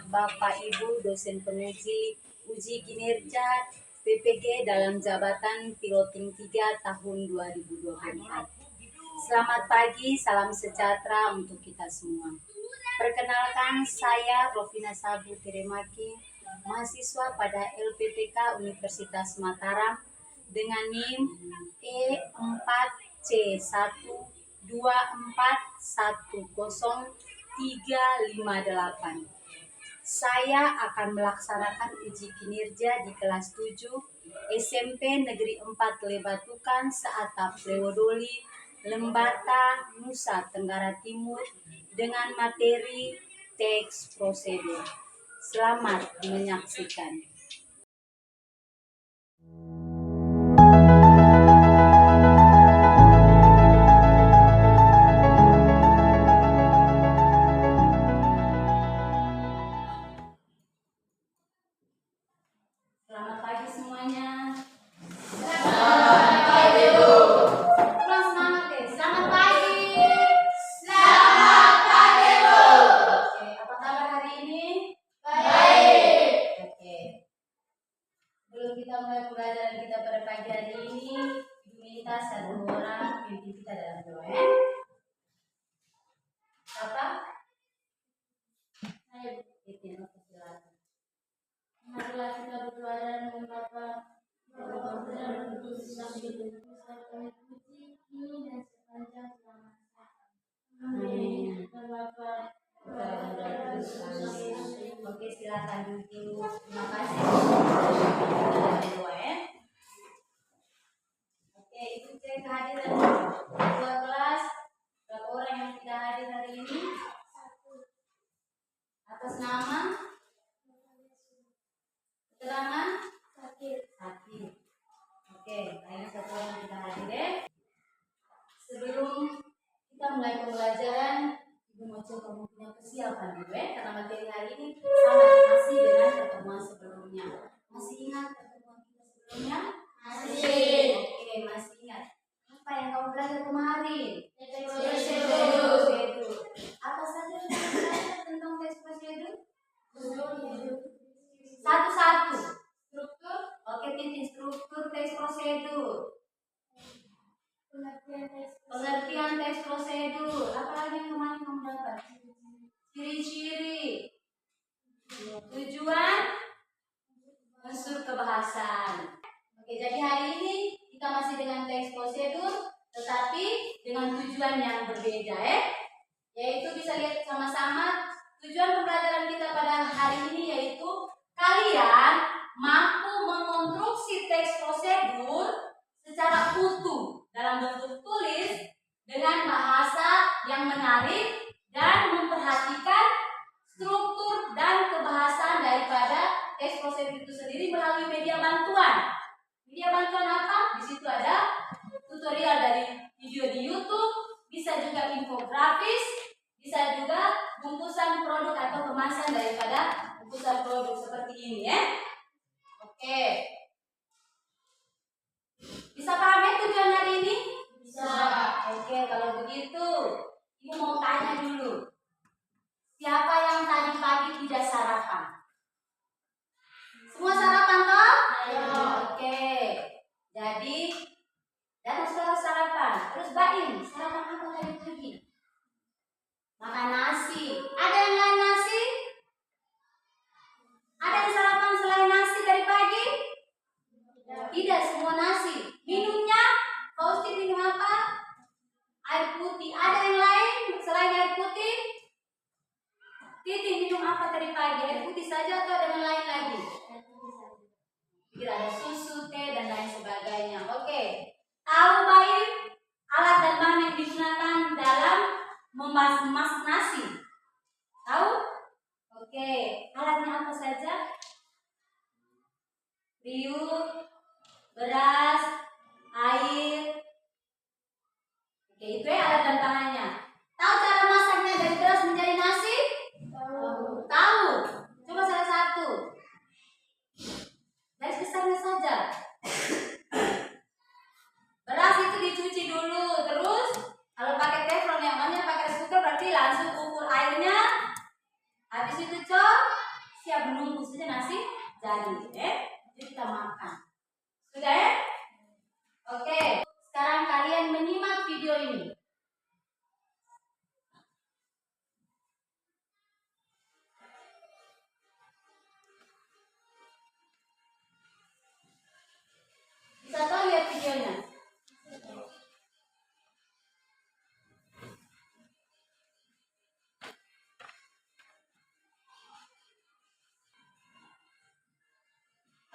Bapak Ibu dosen penguji uji kinerja PPG dalam jabatan piloting 3 tahun 2024. Selamat pagi, salam sejahtera untuk kita semua. Perkenalkan, saya Rovina Sabu Teremaki, mahasiswa pada LPPK Universitas Mataram dengan NIM E4C12410358. Saya akan melaksanakan uji kinerja di kelas 7 SMP Negeri 4 Lebatukan seatap Lewodoli, Lembata, Nusa Tenggara Timur dengan materi teks prosedur. Selamat menyaksikan. Selamat pagi semuanya. Selamat pagi, Bu. Kurang semangat deh. Selamat pagi. Selamat pagi, Bu. Oke, apa kabar hari ini? Baik. Oke. Sebelum kita mulai pelajaran kita pada pagi hari ini, Ibu minta satu orang pimpin kita dalam doa ya. Apa? Ayo, pimpin aku silakan. Marilah kita berdoa dan mengapa Bapa dan Kudus sambil kami puji ini dan sepanjang selama-lamanya. Amin. Bapa dan Kudus. Oke, silakan duduk. Terima kasih. Kita doa ya. Oke, itu cek kehadiran dua kelas. Berapa orang yang tidak hadir hari ini? Atas nama? Keterangan? Sakit. Oke, kayaknya satu orang yang tidak hadir ya. Sebelum kita mulai pembelajaran, Ibu mau coba kamu punya kesiapan dulu ya, karena materi hari ini sama masih dengan pertemuan sebelumnya. Masih ingat pertemuan kita sebelumnya? Masih. Oke, masih ingat. Apa yang kamu belajar kemarin? Teks prosedur. Apa saja yang kamu belajar tentang teks prosedur? Satu-satu. Struktur. Oke, titik struktur teks prosedur. Pengertian teks prosedur. Apa lagi yang kemarin kamu dapat? Ciri-ciri. Tujuan. Unsur kebahasan. Oke, jadi hari ini kita masih dengan teks prosedur, tetapi dengan tujuan yang berbeda ya. Yaitu bisa lihat sama-sama tujuan pembelajaran kita pada hari ini yaitu kalian mampu mengonstruksi teks prosedur secara utuh dalam bentuk tulis dengan bahasa yang menarik dan memperhatikan struktur dan kebahasan daripada teks prosedur itu sendiri melalui media bantuan. Media bantuan apa? Di situ ada tutorial dari video di YouTube, bisa juga infografis, bisa juga bungkusan produk atau kemasan daripada bungkusan produk seperti ini ya. Oke. Bisa paham ya tujuan hari ini? Bisa. Oke, kalau begitu Ibu mau tanya dulu. Siapa yang tadi pagi tidak sarapan? Semua sarapan toh? Ayo. Oke. Jadi datang sekolah sarapan. Terus Baim, sarapan apa tadi pagi? Makan nasi. Ada yang lain nasi? Ada yang sarapan selain nasi dari pagi? Tidak, semua nasi. Minumnya? Fausti minum apa? Air putih. Ada yang lain selain air putih? Titi minum apa tadi pagi? Air putih saja atau ada yang lain lagi? Tidak, ada susu, teh, dan lain sebagainya. Oke. Tahu Baim alat dan bahan yang digunakan dalam memas nasi? Tahu? Oke. Alatnya apa saja? Riuk, beras, air. Oke, itu ya alat dan bahannya. Tahu cara masaknya dari beras menjadi nasi? Tahu. Coba salah satu. Garis besarnya saja. Beras itu dicuci dulu, terus kalau pakai teflon yang pakai susu berarti langsung ukur airnya. Habis itu siap menunggu saja nasi jadi. Jadi kita makan. Sudah ya? Oke. Sekarang kalian menyimak video ini. Bisa tahu lihat videonya?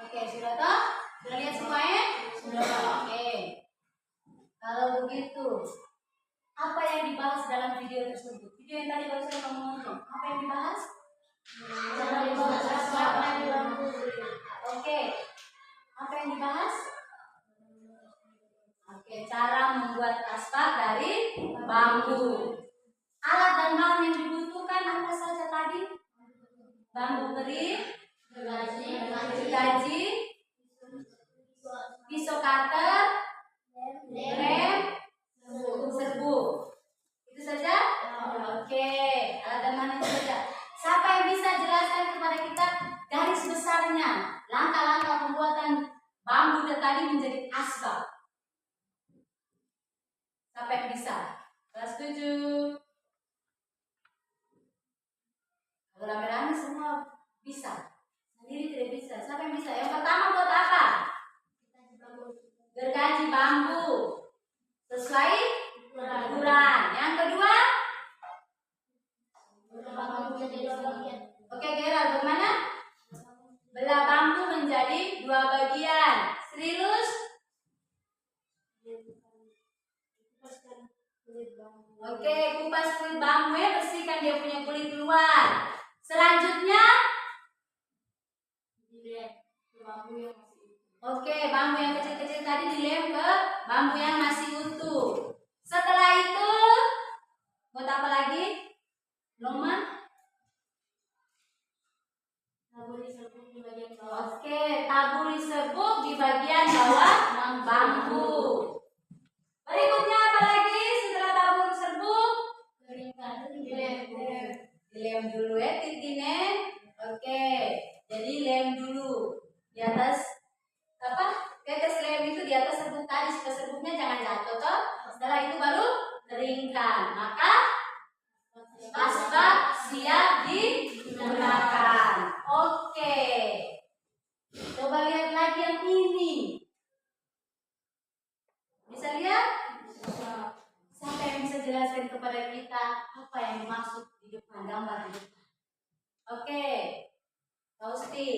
Oke, sudah tahu? Sudah lihat semuanya? Sudah. Oke. Kalau begitu, apa yang dibahas dalam video tersebut? Video yang tadi baru saya ngomong. Apa yang dibahas? Oke. Apa yang dibahas? Oke, cara membuat asbak dari bambu. Alat dan bahan yang dibutuhkan apa saja tadi? Bambu kering, gergaji, pisau cutter, lem, serbu. Itu saja? Oke, alat dan bahan itu saja. Siapa yang bisa jelaskan kepada kita garis besarnya langkah-langkah pembuatan bambu tadi menjadi asbak? Siapa yang bisa? Kelas 7. Kalau rame-rame semua bisa. Sendiri tidak bisa. Siapa yang bisa? Yang pertama buat apa? Gergaji bambu sesuai ukuran. Yang kedua? Oke, Gerald, bagaimana? Belah bambu menjadi 2 bagian. Serius? Oke, kupas kulit bambu ya, bersihkan dia punya kulit luar. Selanjutnya, oke, bambu yang kecil-kecil tadi dilem ke bambu yang masih utuh. Setelah itu, buat apa lagi? Loma? Oke, taburi serbuk di bagian bawah bambu. Berikutnya apa lagi setelah tabur serbuk? Dilem dulu ya tintinen. Oke, jadi lem dulu di atas apa? Di atas lem itu di atas serbuk tadi, supaya serbuknya jangan jatuh toh. Setelah itu baru keringkan. Maka asbak siap digunakan. Oke. Coba lihat lagi yang ini. Bisa lihat? Siapa yang bisa jelaskan kepada kita apa yang dimaksud di depan gambar ini? Oke, Fausti.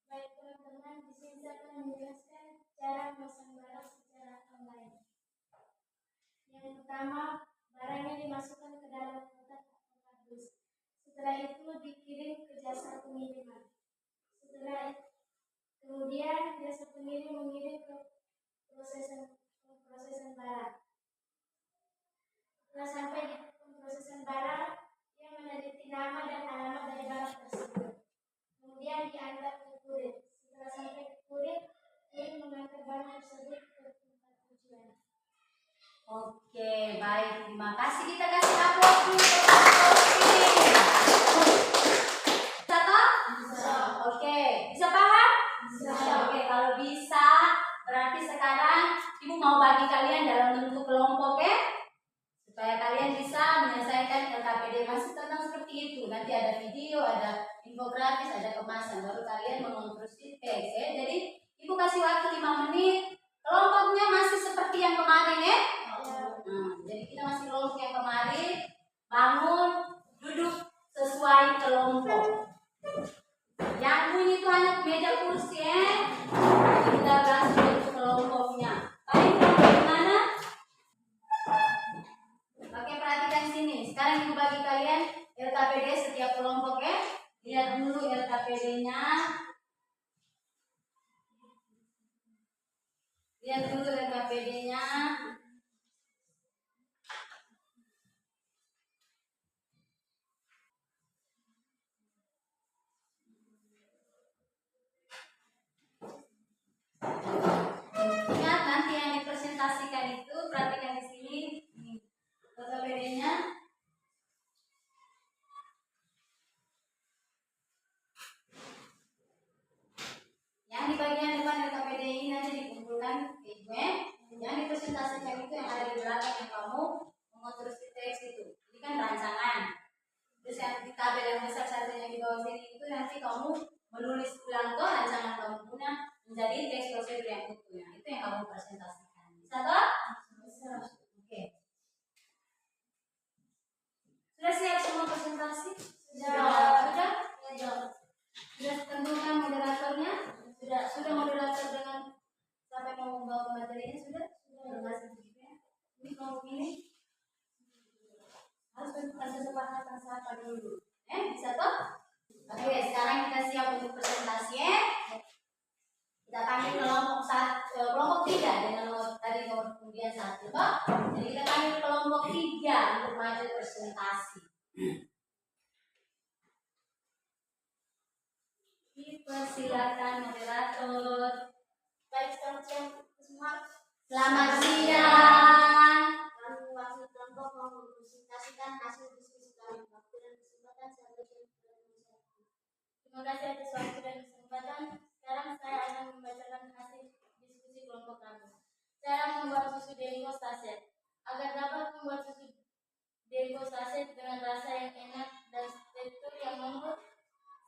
Baik teman-teman, di sini saya akan menjelaskan cara memasang barang secara online. Yang pertama, barangnya dimasukkan ke dalam kotak atau kardus. Setelah itu dikirim ke jasa pengiriman. Kemudian jasa pengirim mengirim ke pemrosesan barang. Setelah sampai di pemrosesan barang, ia meneliti nama dan alamat dari barang tersebut. Kemudian diantar ke kurir. Setelah sampai ke kurir mengantar barang tersebut ke tempat tujuan. Oke, baik. Terima kasih. Kita kasih aplaus dulu untuk Fausti. Bisa toh? Bisa. Oke, bisa paham? Bisa. Oke, kalau bisa berarti sekarang Ibu mau bagi kalian dalam bentuk kelompok ya, supaya kalian bisa menyelesaikan LKPD masih tentang seperti itu. Nanti ada video, ada infografis, ada kemasan, baru kalian mengonstruksi teks ya. Jadi Ibu kasih waktu 5 menit. Kelompoknya masih seperti yang kemarin ya. Jadi kita masih kelompok yang kemarin. Bangun, duduk sesuai kelompok. Yang bunyi itu hanya meja kursi ya. Kita bahas bentuk kelompoknya. Kalian kelompok di mana? Oke, perhatikan sini. Sekarang Ibu bagi kalian LKPD setiap kelompok ya. Lihat dulu LKPD-nya. itu perhatikan di sini. Nih, LKPD-nya. Yang di bagian depan LKPD ini nanti dikumpulkan dokumen. Yang dipresentasikan itu yang ada di belakang yang kamu mengonstruksi teks itu. Ini kan rancangan. Terus yang di tabel yang besar satunya di bawah sini itu nanti kamu menulis ulang tuh rancangan kamu punya menjadi teks prosedur yang utuh. Nah, itu yang kamu presentasikan. Bisa toh? Bisa. Oke. Sudah siap semua presentasi? Sudah? Sudah tentukan moderatornya? Sudah moderator dengan sampai mau membawa materinya sudah? Sudah. Ini kamu pilih harus tentukan kesepakatan siapa dulu. Bisa toh? Oke, sekarang kita siap untuk presentasi ya. Kita panggil kelompok 3 dengan tadi nomor kemudian 1 toh. Jadi kita panggil kelompok 3 untuk maju presentasi. Dipersilakan moderator. Baik, selamat siang semua. Selamat siang. Kami wakil kelompok mau mempresentasikan hasil diskusi kami. Waktu dan kesempatan saya berikan kepada saya. Terima kasih atas waktu dan kesempatan. Sekarang saya akan membacakan hasil diskusi kelompok kami. Cara membuat susu Denko saset. Agar dapat membuat susu Denko saset dengan rasa yang enak dan tekstur yang lembut,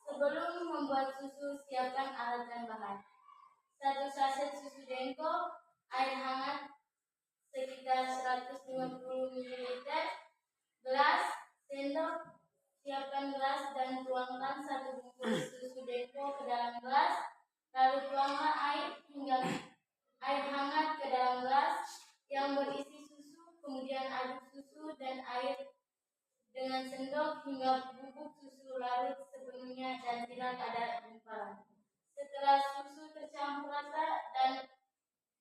sebelum membuat susu, siapkan alat dan bahan. 1 saset susu Denko, air hangat sekitar 150 ml, gelas, sendok, siapkan gelas dan tuangkan 1 bungkus susu Denko ke dalam gelas, lalu tuanglah air hangat ke dalam gelas yang berisi susu, kemudian aduk susu dan air dengan sendok hingga bubuk susu larut sepenuhnya dan tidak ada gumpalan. Setelah susu tercampur rata dan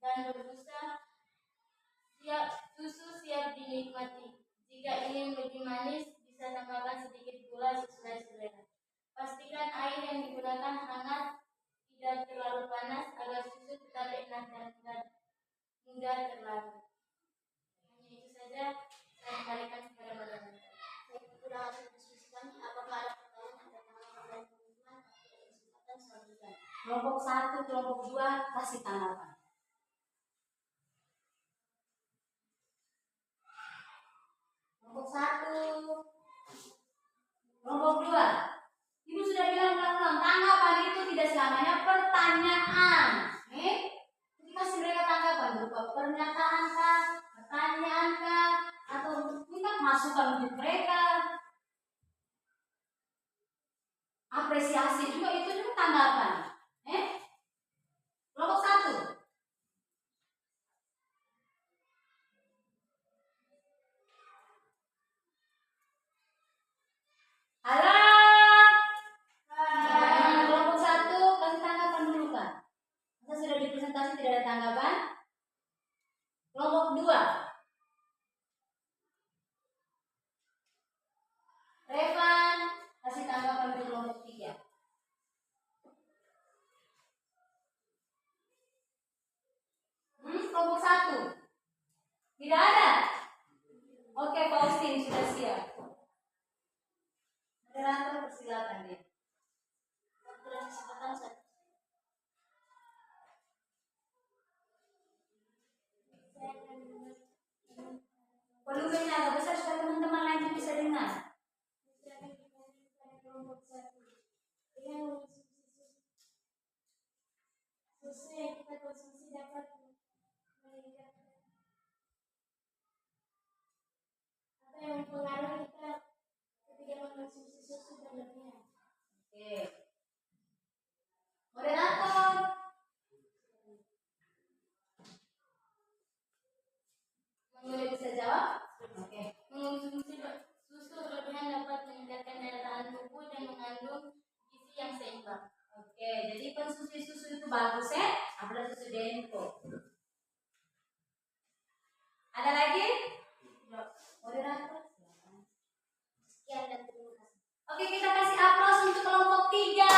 berbusa, susu siap dinikmati. Jika ingin lebih manis, bisa tambahkan sedikit gula sesuai selera. Pastikan air yang digunakan hangat, tidak terlalu panas agar susu tetap enak dan mudah terlarut. Hanya itu saja, saya kembalikan kepada moderator. Sudah hasil diskusi kami, apakah ada pertanyaan atau tanggapan dari teman-teman? Kesempatan selanjutnya. Kelompok 1, kelompok 2 kasih tanggapan. Kelompok 1, kelompok 2. Ibu sudah bilang ulang-ulang, tanggapan itu tidak selamanya pertanyaan. Jadi kasih mereka tanggapan berupa pernyataan kah, pertanyaan kah, atau minta masukan untuk mereka. Apresiasi juga itu juga tanggapan. Kelompok 1. Halo. Kelompok 1 kasih tanggapan dulu kan? Masa sudah dipresentasi tidak ada tanggapan? Kelompok 2. Revan kasih tanggapan untuk kelompok 3. Kelompok 1 tidak ada. Oke, Faustin sudah siap. Moderator persilakan dia. Kesempatan saya. Volumenya agak besar supaya teman-teman lain juga bisa dengar. Susu yang kita konsumsi dapat meningkatkan apa yang mempengaruhi kita ketika mengonsumsi susu berlebihan. Oke. Moderator. Boleh bisa jawab? Oke. Mengonsumsi susu berlebihan dapat meningkatkan daya tahan tubuh dan mengandung gizi yang seimbang. Oke, jadi konsumsi susu itu bagus ya, apalagi susu Denko. Ada lagi? Moderator. Sekian dan terima kasih. Oke, kita kasih aplaus untuk kelompok 3.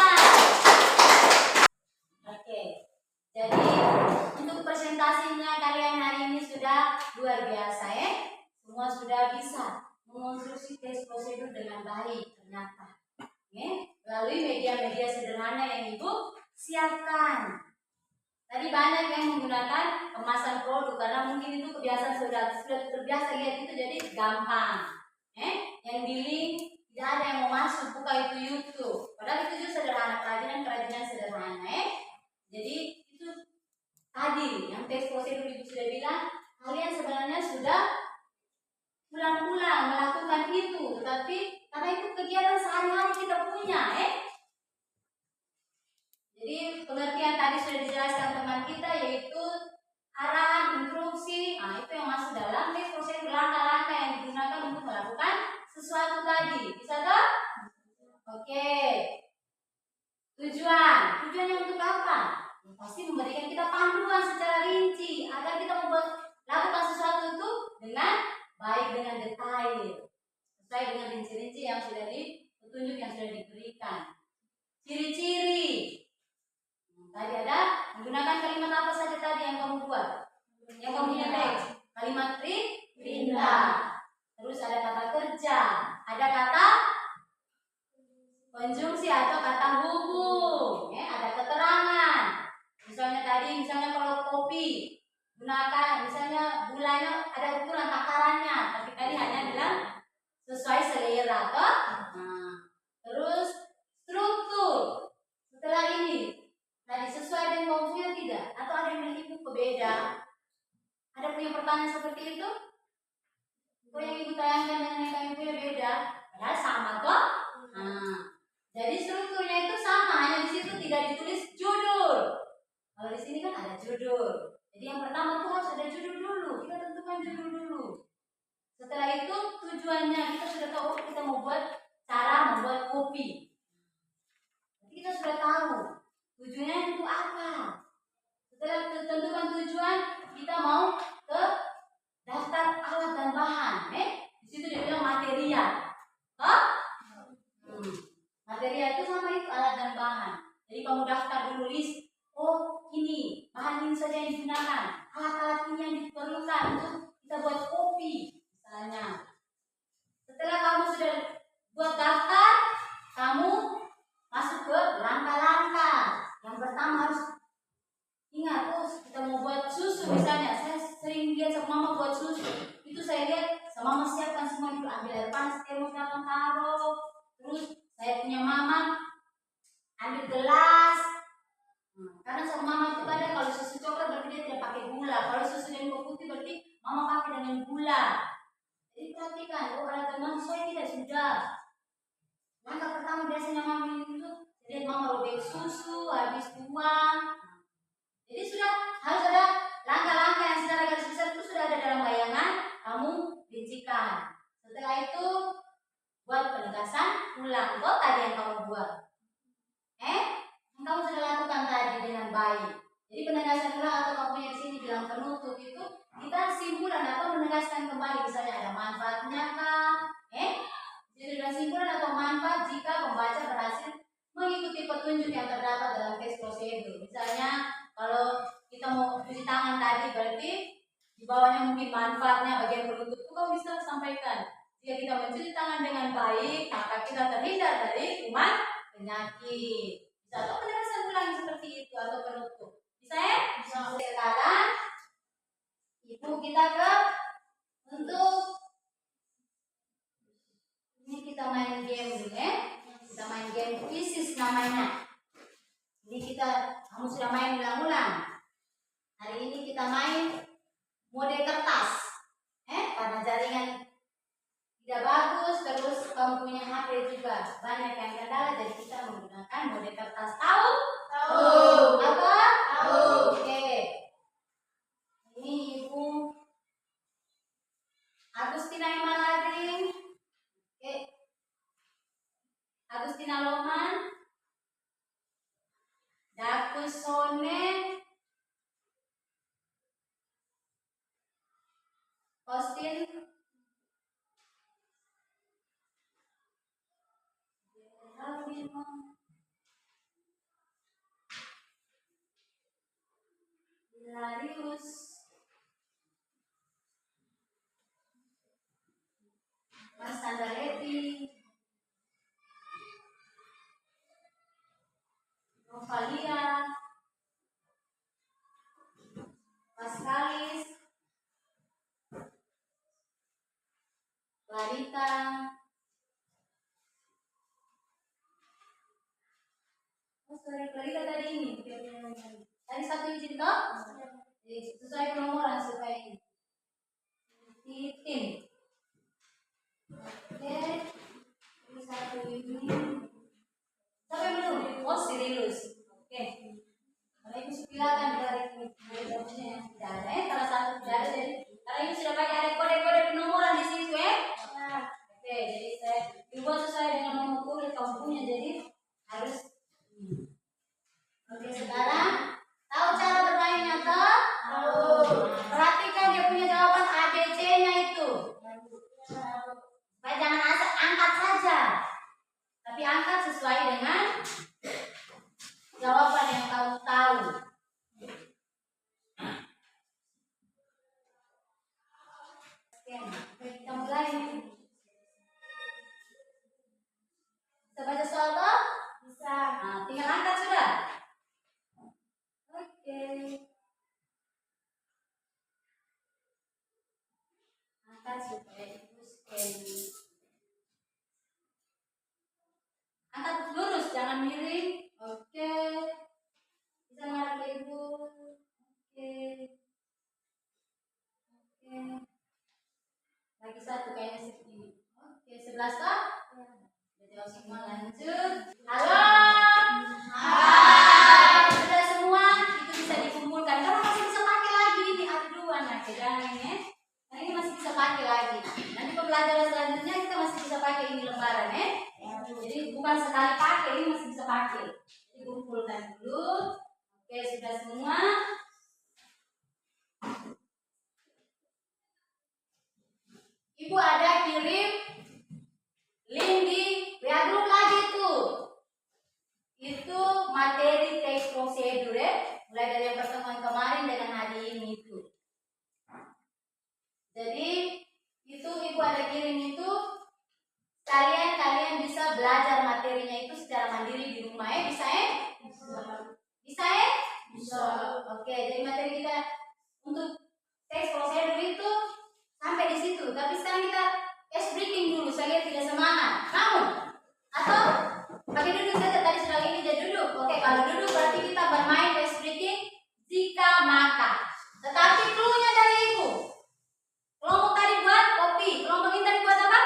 Oke, jadi untuk presentasinya kalian hari ini sudah luar biasa ya. Semua sudah bisa mengonstruksi tes prosedur dengan baik ternyata. Melalui media-media sederhana yang Ibu siapkan. Tadi banyak yang menggunakan kemasan produk karena mungkin itu kebiasaan sudah terbiasa lihat itu jadi gampang. Yang di link tidak ada yang mau masuk, buka itu YouTube. Padahal itu juga sederhana, kerajinan sederhana. Jadi itu tadi yang tes prosedur Ibu sudah bilang, kalian sebenarnya sudah ulang-ulang melakukan itu, tetapi karena itu kegiatan sehari-hari kita punya, Jadi pengertian tadi sudah dijelaskan teman kita, yaitu arahan, instruksi, itu yang masuk dalam tes prosedur, langkah-langkah yang digunakan untuk melakukan sesuatu tadi. Bisa toh? Oke. Tujuannya untuk apa? Pasti memberikan kita panduan secara rinci agar kita melakukan sesuatu itu dengan baik, dengan detail, sesuai dengan rinci-rinci yang sudah petunjuk yang sudah diberikan. Ciri-ciri. Tadi ada menggunakan kalimat apa saja tadi yang kamu buat? Yang kamu punya teks. Kalimat perintah. Terus ada kata kerja, ada kata konjungsi atau kata hubung, ada keterangan. Misalnya kalau kopi, gunakan misalnya gulanya ada ukuran takarannya, tapi tadi hanya bilang sesuai selera toh. Terus struktur. Setelah ini tadi sesuai dengan kamu punya tidak? Atau ada yang bilang Ibu berbeda? Ada punya pertanyaan seperti itu? Kok yang Ibu tayangkan dengan yang kami punya beda? Padahal sama toh? Jadi strukturnya itu sama, hanya di situ tidak ditulis judul. Kalau di sini kan ada judul. Jadi yang pertama tuh harus ada judul dulu. Kita tentukan judul dulu. Setelah itu tujuannya kita sudah tahu kita mau buat cara membuat kopi. Jadi kita sudah tahu tujuannya untuk apa. Setelah tentukan tujuan, kita mau ke daftar alat dan bahan. Di situ dia bilang material. Material itu sama itu alat dan bahan. Jadi kamu daftar dulu list. Oh ini bahan ini saja yang digunakan. Alat-alat ini yang diperlukan untuk kita buat kopi misalnya. Setelah kamu sudah buat daftar, kamu masuk ke langkah-langkah. Yang pertama harus ingat, kita mau buat susu misalnya. Saya sering lihat sama mama buat susu. Itu saya lihat sama mama siapkan semua dulu, ambil air panas, termos datang taruh. Terus saya punya mama ambil gelas. Karena sama mama itu kadang kalau susu coklat berarti dia tidak pakai gula. Kalau susu yang putih berarti mama pakai dengan gula. Jadi perhatikan, alat teman sesuai tidak sudah. Langkah pertama biasanya mama itu lihat mama robek susu, habis tuang. Jadi sudah harus ada langkah-langkah yang secara garis besar itu sudah ada dalam bayangan kamu rincikan. Setelah itu buat penegasan ulang tadi yang kamu buat. Kamu sudah lakukan tadi dengan baik. Jadi penegasan ulang atau kamu yang sini bilang penutup itu kita simpulan atau menegaskan kembali, misalnya ada manfaatnya kah? Jadi dengan simpulan atau manfaat jika pembaca berhasil mengikuti petunjuk yang terdapat dalam tes prosedur. Misalnya kalau kita mau cuci tangan tadi berarti di bawahnya mungkin manfaatnya bagian penutup itu kamu bisa sampaikan. Jika kita mencuci tangan dengan baik, maka kita terhindar dari kuman penyakit. Bisa atau penegasan ulang seperti itu atau penutup. Bisa ya? Bisa. Sekarang Ibu kita ke untuk ini kita main game dulu ya. Kita main game kuisis namanya. Ini kamu sudah main ulang-ulang. Hari ini kita main mode kertas. Karena jaringan tidak bagus, terus kamu punya HP juga banyak yang kendala, jadi kita menggunakan mode kertas. Tahu? Tahu. Apa? Tahu. Oke. Ini Ibu Agustina Imalading. Oke. Agustina Loman. Dakusone. Austin. Larius. Mas Sandareti, Novalia, Paskalis, Larita, oh sorry, Larita tadi ini, tadi satu izin toh? Sesuai penomoran supaya ini. Titin. Oke, ini satu ini. Sampai belum? Oh, Sirilus. Oke. Karena itu silakan dari dokumennya yang tidak ada. Salah satu tidak ada jadi karena ini sudah pakai ada kode-kode penomoran di situ ya. Oke, jadi saya dibuat sesuai dengan nomor kulit kampungnya jadi harus. Oke, sekarang tahu cara bermainnya toh? Tahu. Perhatikan dia punya jawaban ABC-nya itu. Supaya jangan asal angkat saja, tapi angkat sesuai dengan jawaban yang kamu tahu. Oke, kita mulai. Bisa baca soal toh? Bisa. Nah, tinggal angkat sudah. Oke. Angkat supaya ibu scan. Angkat lurus, jangan miring. Oke. Bisa ngarah ke ibu. Oke. Oke. Lagi satu kayaknya segini. Oke, 11 toh? Jawab semua lanjut. Halo. Hai. Sudah semua itu bisa dikumpulkan. Karena masih bisa pakai lagi ini aduan nah jangan ya. Nah ini masih bisa pakai lagi. Nanti pembelajaran selanjutnya kita masih bisa pakai ini lembaran ya. Jadi bukan sekali pakai, ini masih bisa pakai. Jadi kumpulkan dulu. Oke, sudah semua. Ibu ada kirim link di WA group lagi tuh. Itu materi teks prosedur ya, mulai dari yang pertemuan kemarin dengan hari ini itu. Jadi itu ibu ada kirim itu, kalian bisa belajar materinya itu secara mandiri di rumah ya, bisa ya? Bisa ya? Bisa. Oke, jadi materi kita untuk teks prosedur itu sampai di situ. Tapi sekarang kita ice breaking dulu. Saya lihat tidak semangat. Kamu? Atau pakai duduk saja. Tadi sudah ini jadi duduk. Oke, kalau duduk berarti kita bermain ice breaking jika maka. Tetapi clue-nya dari ibu. Kelompok tadi buat kopi. Kelompok ini tadi buat apa?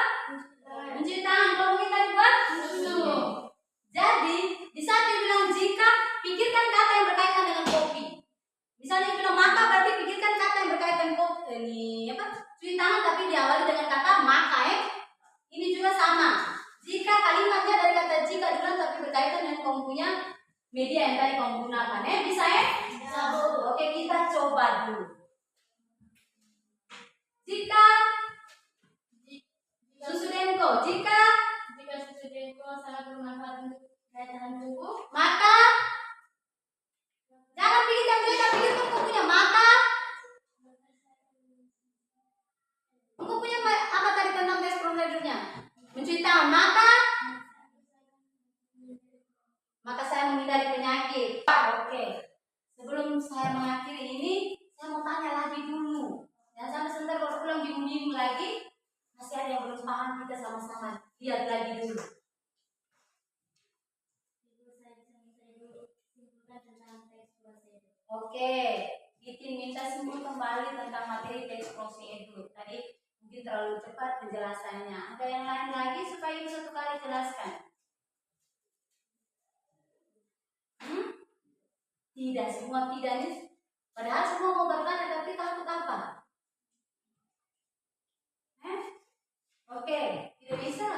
Mencuci tangan. Kelompok ini tadi buat minum. Jadi di saat dia bilang jika, pikirkan kata yang berkaitan dengan kopi. Misalnya bilang maka berarti pikirkan kata yang berkaitan kopi. Ini apa? Cuci tangan tapi diawali dengan kata maka ya. Ini juga sama. Jika kalimatnya dari kata jika dulu tapi berkaitan dengan kamu punya media yang tadi kamu gunakan ya. Bisa ya? Bisa. Oke, kita coba dulu. Jika susu denko, jika susu denko sangat bermanfaat untuk kesehatan tubuh, maka jangan pikirkan juga, pikirkan kamu punya maka. Kamu punya apa tadi tentang tes prosedurnya? Mencuci tangan, maka saya menghindari penyakit. Oke. Sebelum saya mengakhiri ini, saya mau tanya lagi dulu. Dan sampai sebentar kalau pulang bingung-bingung lagi, masih ada yang belum paham, kita sama-sama lihat lagi dulu. Oke, Titin minta simpul kembali tentang materi teks prosedur. Tadi mungkin terlalu cepat penjelasannya. Ada yang lain lagi supaya ibu satu kali jelaskan? Tidak, semua tidak nih. Padahal semua mau bertanya tapi takut apa? Oke, tidak bisa.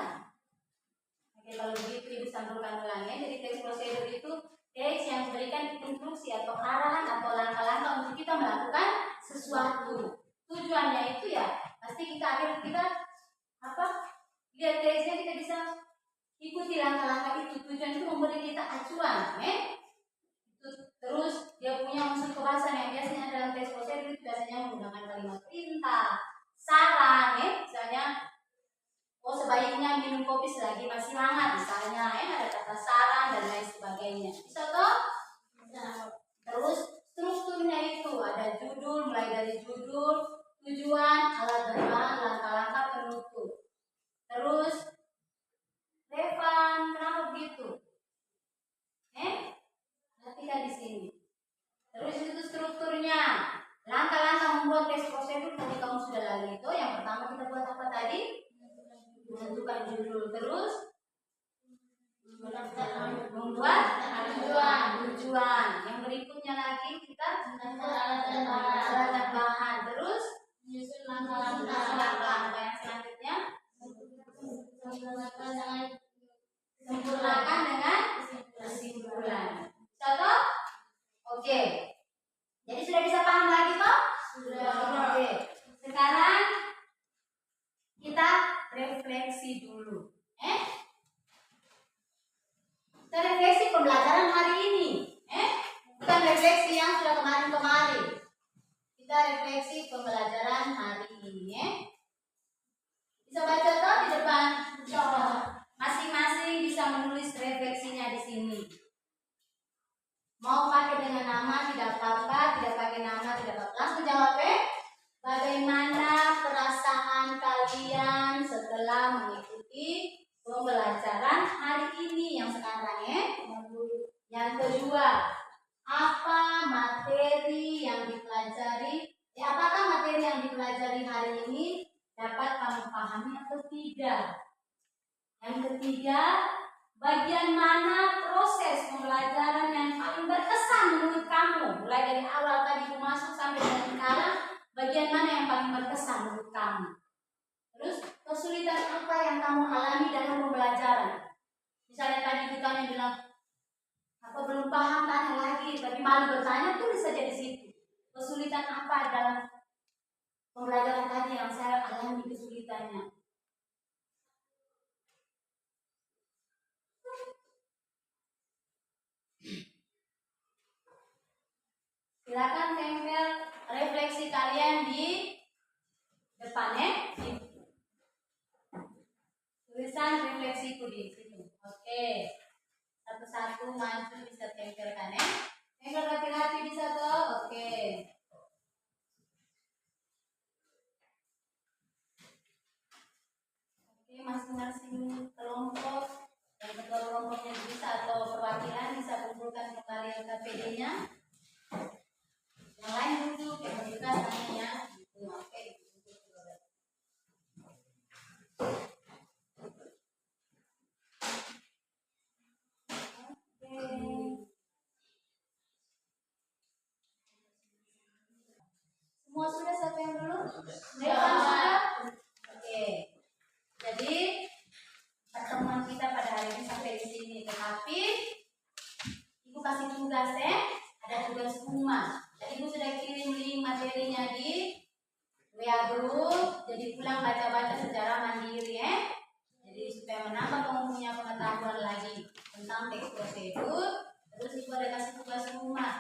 Oke, kalau begitu ibu sampaikan ulang ya. Jadi teks prosedur itu teks yang memberikan instruksi atau arahan atau langkah-langkah untuk kita melakukan sesuatu. Tujuannya itu ya pasti kita apa? Lihat teksnya kita bisa ikuti langkah-langkah itu. Tujuan itu memberi kita acuan, Terus dia punya unsur kebahasan yang biasanya dalam teks prosedur itu biasanya menggunakan kalimat perintah, saran, misalnya minum kopi selagi masih hangat, misalnya ada kata saran dan lain sebagainya. Bisa toh? Terus strukturnya itu ada judul, mulai dari judul, tujuan, alat dan bahan, langkah-langkah penutup. Terus Revan, kenapa begitu? Perhatikan di sini. Terus itu strukturnya, langkah-langkah membuat teks prosedur. Tadi kamu sudah lalui itu. Yang pertama kita buat apa tadi? Menentukan judul. Terus membuat tujuan. Yang berikutnya lagi kita alat dan bahan. Terus menyusun langkah-langkah yang selanjutnya sempurnakan dengan kesimpulan. Contoh? Oke. Jadi sudah bisa paham lagi toh? Sudah. Oke. Sekarang kita refleksi dulu. Kita refleksi pembelajaran hari ini. Bukan refleksi yang sudah kemarin-kemarin. Kita refleksi pembelajaran hari ini. Bisa baca toh di depan? Masing-masing bisa menulis refleksinya di sini. Mau pakai dengan nama tidak apa-apa, tidak pakai nama tidak apa-apa. Langsung jawab bagaimana perasaan kalian setelah mengikuti pembelajaran hari ini yang sekarang Yang kedua, apa materi yang dipelajari? Apakah materi yang dipelajari hari ini dapat kamu pahami atau tidak? Yang ketiga, bagian mana proses pembelajaran yang paling berkesan menurut kamu? Mulai dari awal tadi kamu masuk sampai dengan sekarang, bagian mana yang paling berkesan menurut kamu? Terus, kesulitan apa yang kamu alami dalam pembelajaran? Misalnya tadi kita yang bilang, apa belum paham, tanya lagi, tapi malu bertanya, tulis saja di situ. Kesulitan apa dalam pembelajaran tadi yang saya alami kesulitannya? Silakan tempel refleksi kalian di depannya. Tulisan refleksiku di situ. Oke. Satu-satu maju bisa tempelkan Tempel hati-hati bisa toh. Oke. Oke, masing-masing kelompok yang ketua kelompoknya bisa atau perwakilan bisa kumpulkan kembali KPD-nya. Yang lain duduk, yang berikan tanya gitu. Oke, semua sudah, siapa yang dulu? Sudah. Oke. Jadi pertemuan kita pada hari ini sampai di sini. Tetapi Ibu kasih tugas ada tugas rumah. Jadi Ibu sudah kirim link materinya di WA group. Jadi pulang baca-baca secara mandiri Jadi supaya menambah kamu punya pengetahuan lagi tentang teks prosedur. Terus Ibu ada kasih tugas rumah.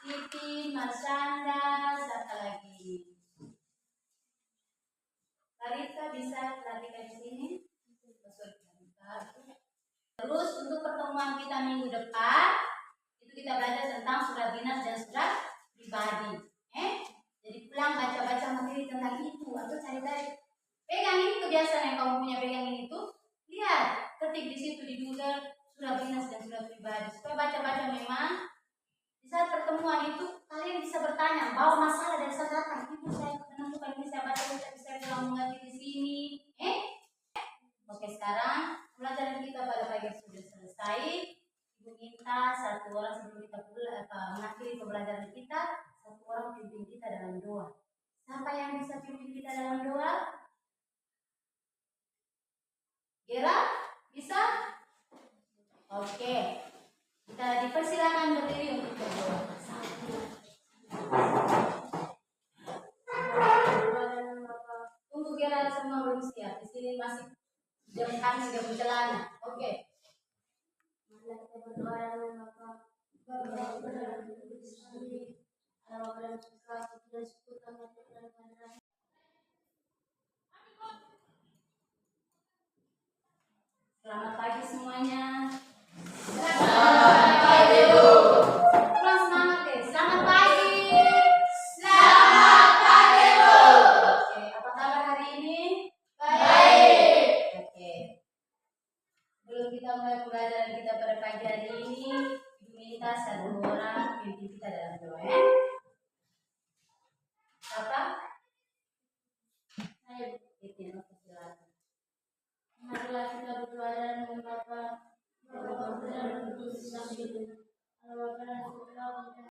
Titi, Marsanda, siapa lagi? Larita bisa perhatikan di sini. Terus untuk pertemuan kita minggu depan itu kita belajar tentang surat dinas dan surat pribadi. Jadi pulang baca-baca materi tentang itu atau cari-cari. Pegang ini kebiasaan yang kamu punya, pegang ini tuh. Lihat, ketik di situ di Google surat dinas dan surat pribadi. Supaya baca-baca memang di saat pertemuan itu kalian bisa bertanya, bawa masalah dari saat datang. Ibu saya menemukan ini, saya baca, saya bilang mengerti di sini. Oke, sekarang pelajaran kita pada pagi sudah selesai. Ibu minta satu orang sebelum kita mengakhiri pembelajaran kita, satu orang pimpin kita dalam doa. Siapa yang bisa pimpin kita dalam doa? Gera? Bisa? Oke. Kita dipersilakan berdiri untuk berdoa. Tunggu Gera semua belum siap. Di sini masih jam kami jam celana. Oke. Mari kita berdoa dengan Bapa. Bapa berdoa di sini. Allah dalam suka dan syukur kami akan Sebelum kita mulai pelajaran kita pada pagi hari ini, Ibu minta satu orang pimpin kita dalam doa. Ya? Apa? Ayo, Itu silakan. marilah kita berdoa dan mengapa Bapa dan Kudus yang hidup. Allah dan Putra